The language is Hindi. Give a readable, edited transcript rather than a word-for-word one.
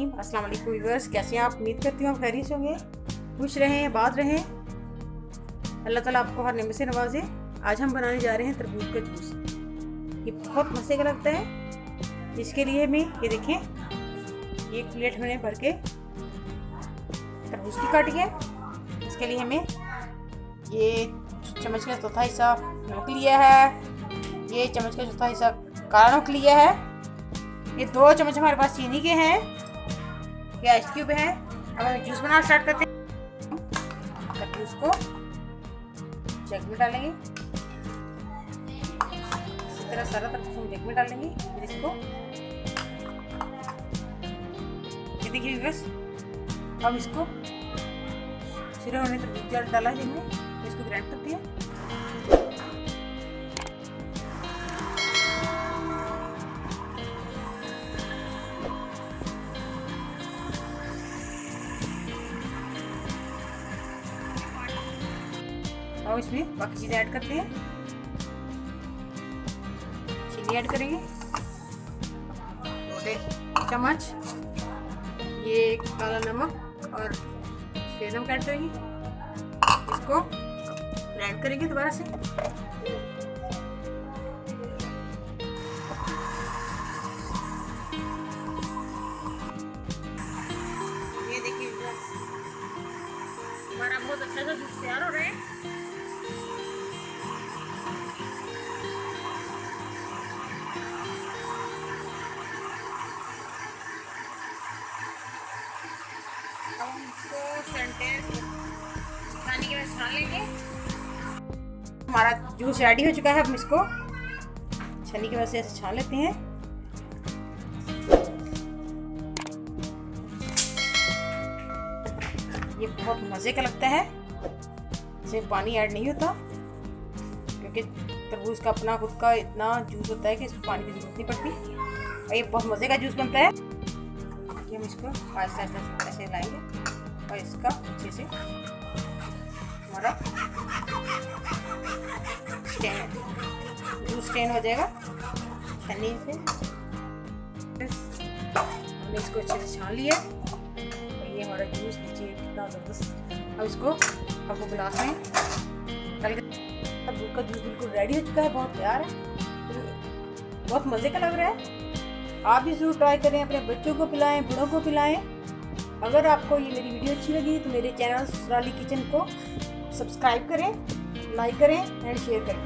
रहीम। अस्सलाम वालेकुम व्यूअर्स, कैसे हैं आप? उम्मीद करती हूँ आप खैरियत से होंगे, खुश रहें, आबाद रहें, अल्लाह ताला आपको हर नेमत से नवाजे। आज हम बनाने जा रहे हैं तरबूज का जूस। ये बहुत मज़े का लगता है। इसके लिए हमें ये देखें, एक प्लेट हमने भर के तरबूज की काटी है। इसके लिए हमें ये चम्मच का चौथा हिस्सा नमक लिया है, ये चम्मच का चौथा हिस्सा काला नमक लिया है, ये 2 चम्मच हमारे पास चीनी के हैं, ये आइस क्यूब है। अब हम जूस बनाना स्टार्ट करते हैं। तरबूज को जग में डालेंगे, इसी तरह सारा तरबूज हम जग में डालेंगे। फिर इसको ये देखिए बस, हम इसको सिरे होने तरबूज डाला है जिनमें, इसको ग्राइंड करते हैं। और इसमें बाकी चीज़ें ऐड करते हैं। चीनी ऐड करेंगे 2 चम्मच, ये काला नमक और सफ़ेद नमक ऐड करेंगे। इसको ग्राइंड करेंगे दोबारा से। ये देखिए हमारा बहुत अच्छा सा जूस तैयार हो रहा है। अब हम इसको छानी के बाद छान लेंगे। हमारा जूस रेडी हो चुका है। हम इसको छन्नी की वजह से ऐसे छान लेते हैं। ये बहुत मज़े का लगता है। इसमें पानी ऐड नहीं होता क्योंकि तरबूज का अपना खुद का इतना जूस होता है कि इसमें पानी की जरूरत नहीं पड़ती और ये बहुत मज़े का जूस बनता है। हम इसको आहिस्ता आहिस्ता ऐसे लाएंगे और इसका अच्छे से हमारा जूस स्टेन हो जाएगा छन्नी से। हमने इसको अच्छे से छान लिया और ये हमारा जूस नीचे कितना ज़बरदस्त। अब इसको आपको गिलास में डाल के, तरबूज का जूस बिल्कुल रेडी हो चुका है, बहुत तैयार है, बहुत मज़े का लग रहा है। आप भी ज़रूर ट्राई करें, अपने बच्चों को पिलाएं, बड़ों को पिलाएं। अगर आपको ये मेरी वीडियो अच्छी लगी तो मेरे चैनल ससुराली किचन को सब्सक्राइब करें, लाइक करें एंड शेयर करें।